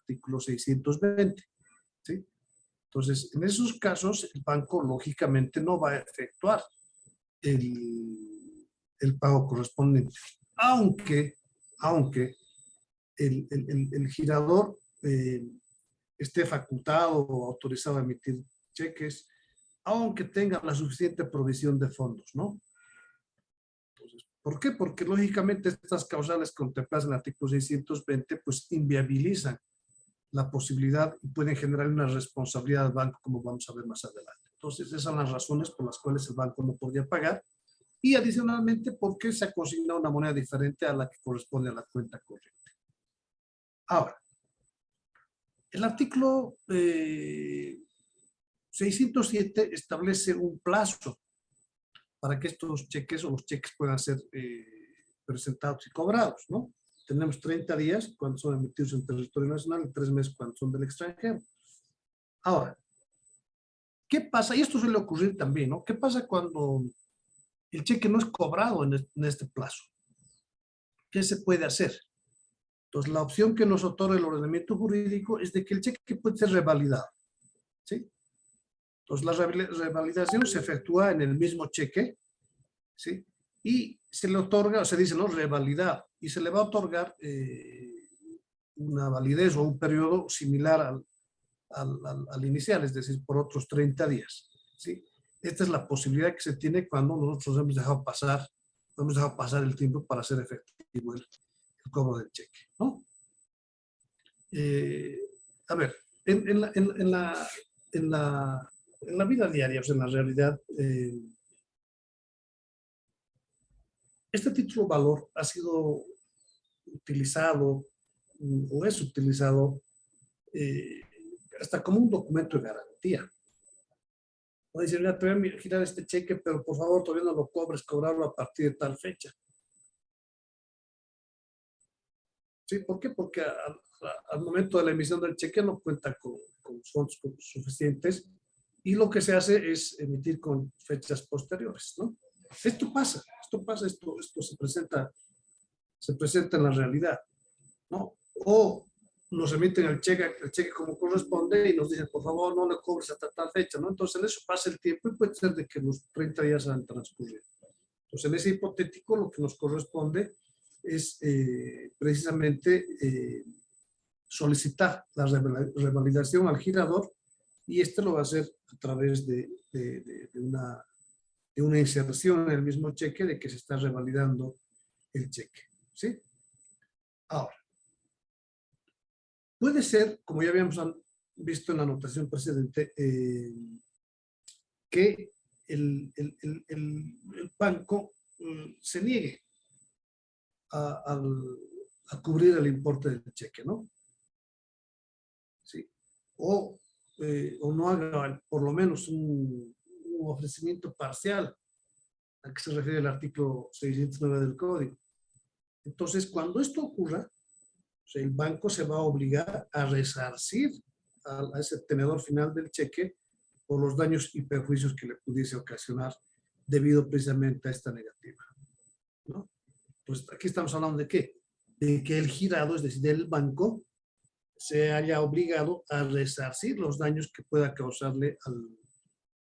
artículo 620, ¿sí? Entonces, en esos casos, el banco lógicamente no va a efectuar el pago correspondiente, aunque el girador esté facultado o autorizado a emitir cheques, aunque tenga la suficiente provisión de fondos, ¿no? Entonces, ¿por qué? Porque lógicamente estas causales contempladas en el artículo 620 pues inviabilizan la posibilidad y pueden generar una responsabilidad al banco, como vamos a ver más adelante. Entonces, esas son las razones por las cuales el banco no podría pagar, y adicionalmente porque se ha consignado una moneda diferente a la que corresponde a la cuenta corriente. Ahora, el artículo 607 establece un plazo para que estos cheques o los cheques puedan ser presentados y cobrados, ¿no? Tenemos 30 días cuando son emitidos en territorio nacional y 3 meses cuando son del extranjero. Ahora, ¿qué pasa? Y esto suele ocurrir también, ¿no? ¿Qué pasa cuando el cheque no es cobrado en este plazo? ¿Qué se puede hacer? Entonces, la opción que nos otorga el ordenamiento jurídico es de que el cheque puede ser revalidado, ¿sí? Entonces, la revalidación se efectúa en el mismo cheque, ¿sí? Y se le otorga, o se dice, ¿no? Revalidado. Y se le va a otorgar una validez o un periodo similar al inicial, es decir, por otros 30 días, ¿sí? Esta es la posibilidad que se tiene cuando nosotros hemos dejado pasar el tiempo para hacer efectivo el cobro del cheque, ¿no? A ver, en la vida diaria, o sea, en la realidad, este título valor ha sido utilizado o es utilizado hasta como un documento de garantía. O decir, mira, te voy a girar este cheque, pero por favor todavía no lo cobres, cobrarlo a partir de tal fecha. ¿Sí? ¿Por qué? Porque al momento de la emisión del cheque no cuenta con fondos suficientes y lo que se hace es emitir con fechas posteriores, ¿no? Esto se presenta en la realidad, ¿no? O nos emiten el cheque como corresponde y nos dicen, por favor, no le cobres hasta tal fecha, ¿no? Entonces, en eso pasa el tiempo y puede ser de que los 30 días han transcurrido. Entonces, en ese hipotético, lo que nos corresponde es precisamente solicitar la revalidación al girador, y este lo va a hacer a través de una inserción en el mismo cheque de que se está revalidando el cheque, ¿sí? Ahora, puede ser, como ya habíamos visto en la anotación precedente, que el banco se niegue a cubrir el importe del cheque, ¿no? ¿Sí? O no haga por lo menos un ofrecimiento parcial al que se refiere el artículo 609 del Código. Entonces, cuando esto ocurra, o sea, el banco se va a obligar a resarcir a ese tenedor final del cheque por los daños y perjuicios que le pudiese ocasionar debido precisamente a esta negativa, ¿no? Pues aquí estamos hablando de ¿qué? De que el girado, es decir, del banco, se haya obligado a resarcir los daños que pueda causarle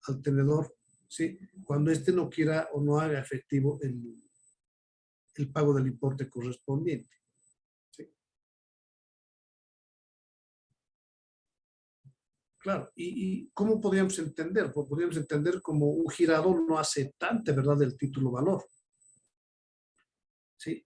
al tenedor, ¿sí? Cuando éste no quiera o no haga efectivo el pago del importe correspondiente, ¿sí? Claro, ¿y cómo podríamos entender? Pues podríamos entender como un girador no aceptante, ¿verdad?, del título valor, ¿sí?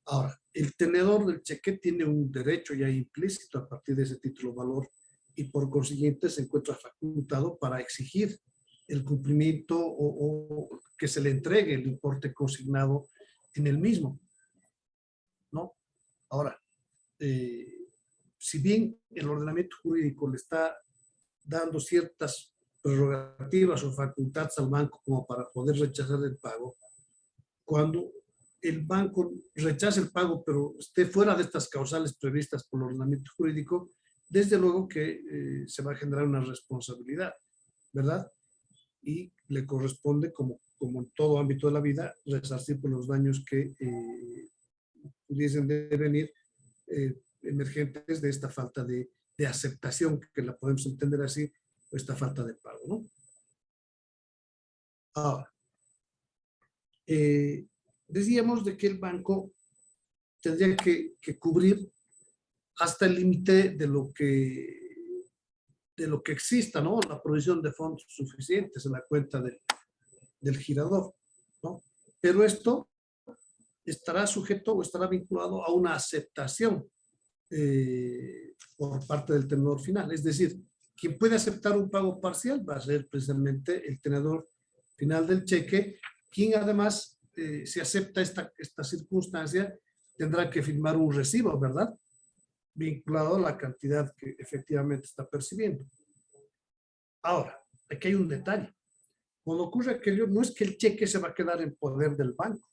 Ahora, el tenedor del cheque tiene un derecho ya implícito a partir de ese título valor y por consiguiente se encuentra facultado para exigir el cumplimiento o que se le entregue el importe consignado en el mismo, ¿no? Ahora, si bien el ordenamiento jurídico le está dando ciertas prerrogativas o facultades al banco como para poder rechazar el pago, cuando el banco rechaza el pago pero esté fuera de estas causales previstas por el ordenamiento jurídico, desde luego que se va a generar una responsabilidad, ¿verdad? Y le corresponde, como en todo ámbito de la vida, resarcir por los daños que pudiesen devenir emergentes de esta falta de aceptación, que la podemos entender así, o esta falta de pago, ¿no? Ahora, decíamos de que el banco tendría que cubrir hasta el límite de lo que exista, ¿no? La provisión de fondos suficientes en la cuenta del girador, ¿no? Pero esto estará sujeto o estará vinculado a una aceptación por parte del tenedor final. Es decir, quien puede aceptar un pago parcial va a ser precisamente el tenedor final del cheque, quien además, si acepta esta circunstancia, tendrá que firmar un recibo, ¿verdad? Vinculado a la cantidad que efectivamente está percibiendo. Ahora, aquí hay un detalle. Cuando ocurre aquello, no es que el cheque se va a quedar en poder del banco,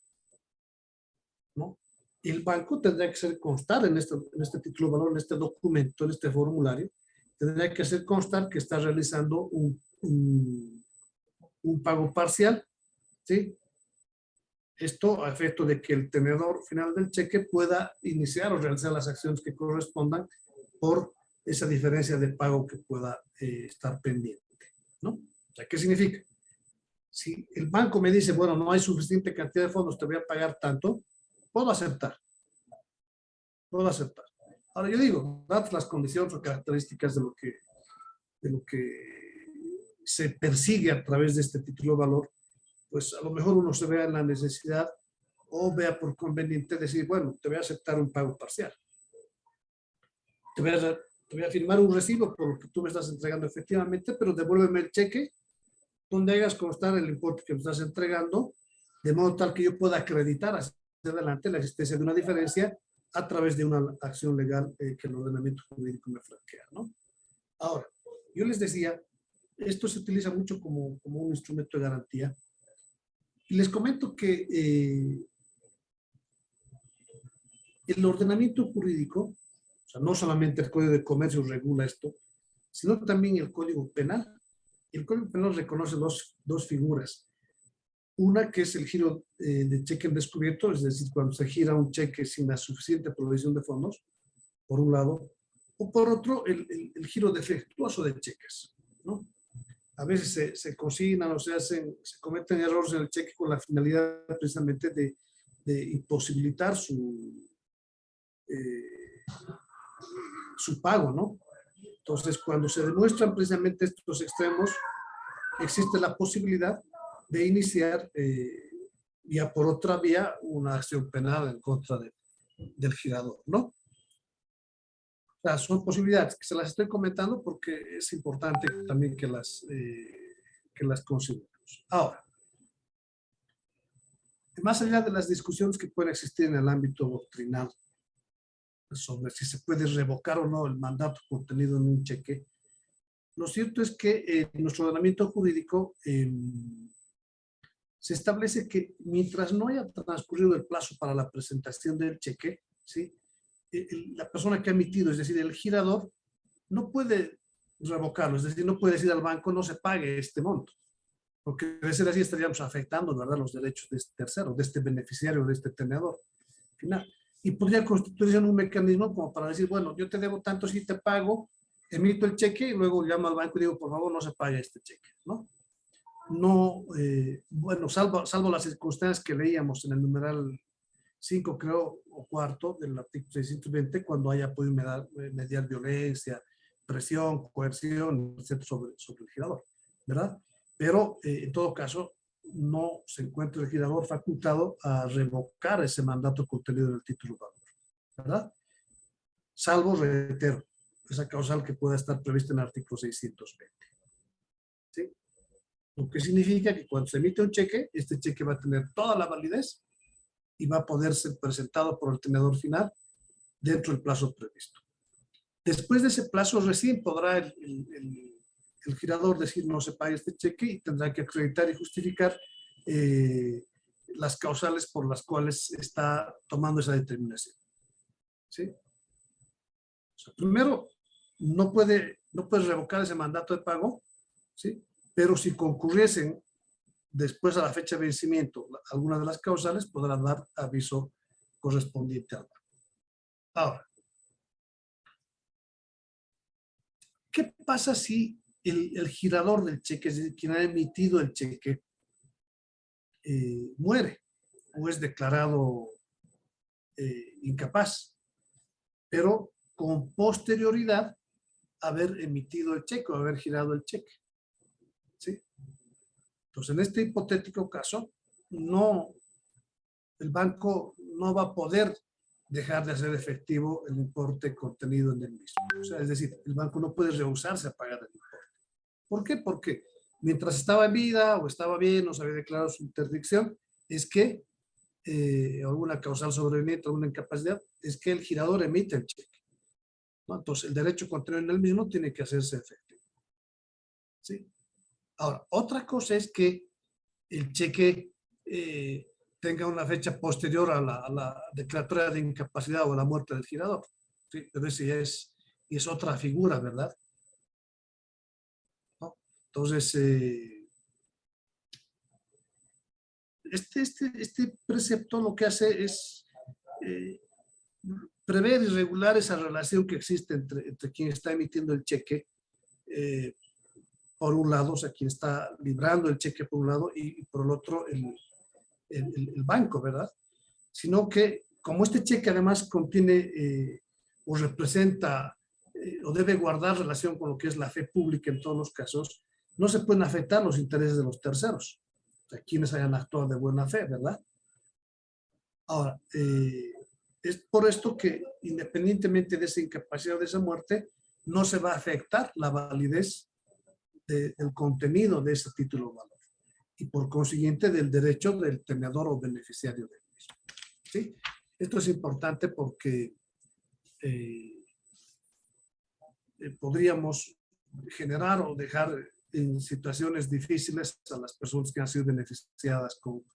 ¿no? El banco tendrá que hacer constar en este título de valor, en este documento, en este formulario, tendrá que hacer constar que está realizando un pago parcial, ¿sí? Esto a efecto de que el tenedor final del cheque pueda iniciar o realizar las acciones que correspondan por esa diferencia de pago que pueda estar pendiente, ¿no? O sea, ¿qué significa? Si el banco me dice, bueno, no hay suficiente cantidad de fondos, te voy a pagar tanto, puedo aceptar. Puedo aceptar. Ahora yo digo, dadas las condiciones o características de lo que se persigue a través de este título de valor, pues a lo mejor uno se vea en la necesidad o vea por conveniente decir, bueno, te voy a aceptar un pago parcial. Te voy a firmar un recibo por lo que tú me estás entregando efectivamente, pero devuélveme el cheque donde hagas constar el importe que me estás entregando, de modo tal que yo pueda acreditar hacia adelante la existencia de una diferencia a través de una acción legal que el ordenamiento jurídico me franquea, ¿no? Ahora, yo les decía, esto se utiliza mucho como un instrumento de garantía. Y les comento que el ordenamiento jurídico, o sea, no solamente el Código de Comercio regula esto, sino también el Código Penal. El Código Penal reconoce dos figuras. Una que es el giro de cheque en descubierto, es decir, cuando se gira un cheque sin la suficiente provisión de fondos, por un lado, o por otro, el giro defectuoso de cheques, ¿no? A veces se consignan o se cometen errores en el cheque con la finalidad precisamente de imposibilitar su pago, ¿no? Entonces, cuando se demuestran precisamente estos extremos, existe la posibilidad de iniciar ya por otra vía una acción penal en contra del girador, ¿no? O sea, son posibilidades que se las estoy comentando porque es importante también que las consideremos. Ahora, más allá de las discusiones que pueden existir en el ámbito doctrinal sobre si se puede revocar o no el mandato contenido en un cheque, lo cierto es que en nuestro ordenamiento jurídico se establece que mientras no haya transcurrido el plazo para la presentación del cheque, ¿sí? La persona que ha emitido, es decir, el girador, no puede revocarlo, es decir, no puede decir al banco no se pague este monto, porque de ser así estaríamos afectando, ¿verdad?, los derechos de este tercero, de este beneficiario, de este tenedor final. Y podría constituirse un mecanismo como para decir, bueno, yo te debo tanto si te pago, emito el cheque y luego llamo al banco y digo, por favor, no se pague este cheque, ¿no? No, bueno, salvo las circunstancias que leíamos en el numeral 5, creo, o cuarto del artículo 620, cuando haya podido mediar violencia, presión, coerción, etc. sobre el girador, ¿verdad? Pero en todo caso, no se encuentra el girador facultado a revocar ese mandato contenido en el título de valor, ¿verdad? Salvo, reitero, esa causal que pueda estar prevista en el artículo 620. ¿Sí? Lo que significa que cuando se emite un cheque, este cheque va a tener toda la validez y va a poder ser presentado por el tenedor final dentro del plazo previsto. Después de ese plazo recién podrá el girador decir no se pague este cheque y tendrá que acreditar y justificar las causales por las cuales está tomando esa determinación. ¿Sí? O sea, primero, no puede revocar ese mandato de pago, ¿sí? Pero si concurriesen después a la fecha de vencimiento alguna de las causales, podrá dar aviso correspondiente al banco. Ahora, ¿qué pasa si el girador del cheque, es decir, quien ha emitido el cheque, muere o es declarado incapaz, pero con posterioridad haber emitido el cheque o haber girado el cheque? ¿Sí? Entonces, en este hipotético caso, el banco no va a poder dejar de hacer efectivo el importe contenido en el mismo. O sea, es decir, el banco no puede rehusarse a pagar el importe. ¿Por qué? Porque mientras estaba en vida o estaba bien o se había declarado su interdicción, es que alguna causal sobreviviente, alguna incapacidad, es que el girador emite el cheque, ¿no? Entonces, el derecho contenido en el mismo tiene que hacerse efectivo. ¿Sí? Ahora, otra cosa es que el cheque tenga una fecha posterior a la declaratoria de incapacidad o a la muerte del girador. ¿Sí? Pero ese ya es otra figura, ¿verdad? ¿No? Entonces, este precepto lo que hace es prever y regular esa relación que existe entre quien está emitiendo el cheque, por un lado, o sea, quien está librando el cheque por un lado, y por el otro, el banco, ¿verdad? Sino que, como este cheque además contiene o representa o debe guardar relación con lo que es la fe pública en todos los casos, no se pueden afectar los intereses de los terceros, o sea, quienes hayan actuado de buena fe, ¿verdad? Ahora, es por esto que, independientemente de esa incapacidad o de esa muerte, no se va a afectar la validez del contenido de ese título de valor y por consiguiente del derecho del tenedor o beneficiario del mismo. ¿Sí? Esto es importante porque podríamos generar o dejar en situaciones difíciles a las personas que han sido beneficiadas con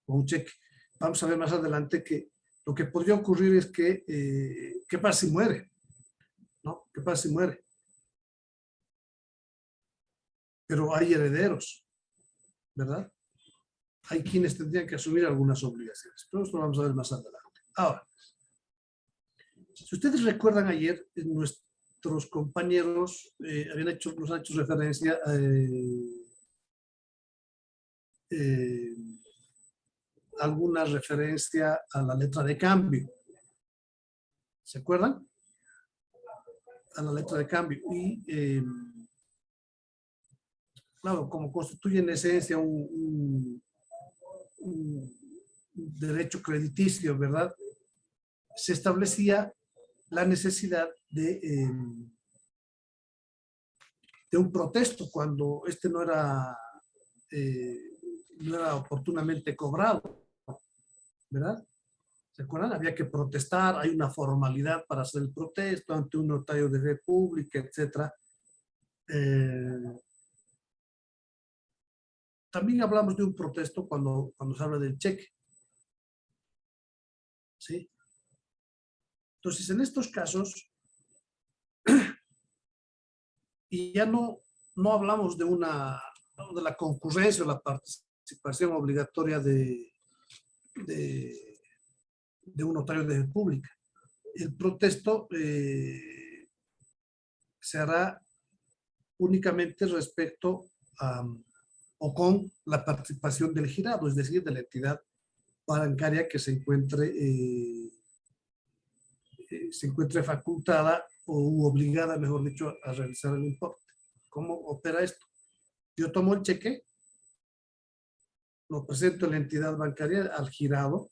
un cheque. Vamos a ver más adelante que lo que podría ocurrir es que, ¿qué pasa si muere? ¿No? ¿Qué pasa si muere? Pero hay herederos, ¿verdad? Hay quienes tendrían que asumir algunas obligaciones. Pero esto lo vamos a ver más adelante. Ahora, si ustedes recuerdan ayer, nuestros compañeros nos han hecho referencia a alguna referencia a la letra de cambio. ¿Se acuerdan? A la letra de cambio. Y, claro, como constituye en esencia un derecho crediticio, ¿verdad? Se establecía la necesidad de un protesto cuando este no era oportunamente cobrado, ¿verdad? ¿Se acuerdan? Había que protestar, hay una formalidad para hacer el protesto ante un notario de fe pública, etc. También hablamos de un protesto cuando se habla del cheque, ¿sí? Entonces, en estos casos, y ya no hablamos de la concurrencia o la participación obligatoria de un notario de fe pública. El protesto se hará únicamente respecto a o con la participación del girado, es decir, de la entidad bancaria que se encuentre facultada o obligada, mejor dicho, a realizar el importe. ¿Cómo opera esto? Yo tomo el cheque, lo presento a la entidad bancaria, al girado,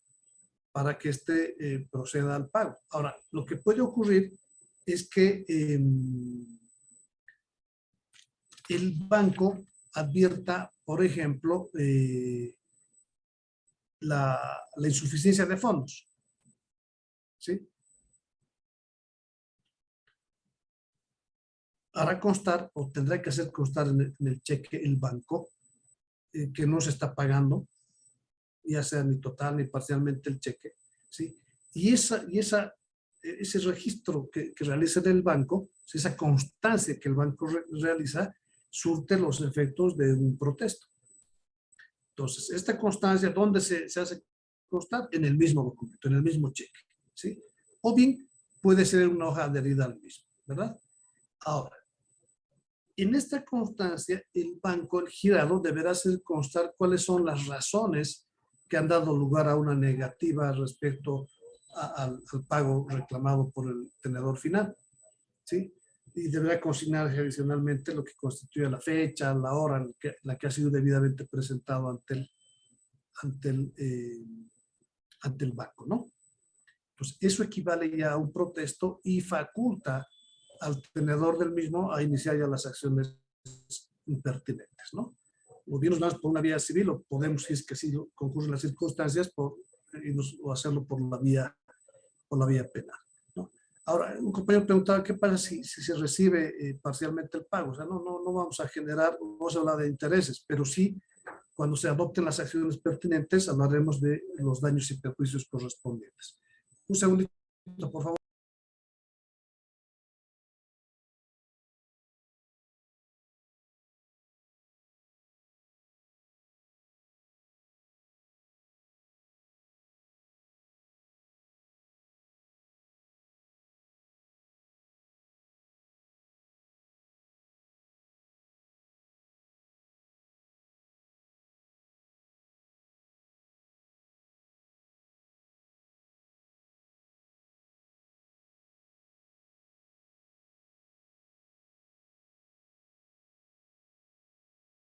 para que éste proceda al pago. Ahora, lo que puede ocurrir es que el banco advierta, por ejemplo, la insuficiencia de fondos, ¿sí? Hará constar o tendrá que hacer constar en el cheque el banco que no se está pagando, ya sea ni total ni parcialmente el cheque, ¿sí? Y ese registro que realiza el banco, esa constancia que el banco realiza, surte los efectos de un protesto. Entonces, esta constancia, ¿dónde se hace constar? En el mismo documento, en el mismo cheque, ¿sí? O bien puede ser una hoja adherida al mismo, ¿verdad? Ahora, En esta constancia, el banco, el girado, deberá hacer constar cuáles son las razones que han dado lugar a una negativa respecto al pago reclamado por el tenedor final, ¿sí? Y deberá consignar adicionalmente lo que constituye la fecha, la hora en la que ha sido debidamente presentado ante el, eh, ante el banco, ¿no? Pues eso equivale ya a un protesto y faculta al tenedor del mismo a iniciar ya las acciones impertinentes, ¿no? O bien nos vamos por una vía civil o podemos, si es que sí concurren las circunstancias, o hacerlo por la vía penal, ¿no? Ahora, un compañero preguntaba qué pasa si se recibe parcialmente el pago. O sea, no vamos a generar, no vamos a hablar de intereses, pero sí, cuando se adopten las acciones pertinentes, hablaremos de los daños y perjuicios correspondientes. Un segundito, por favor.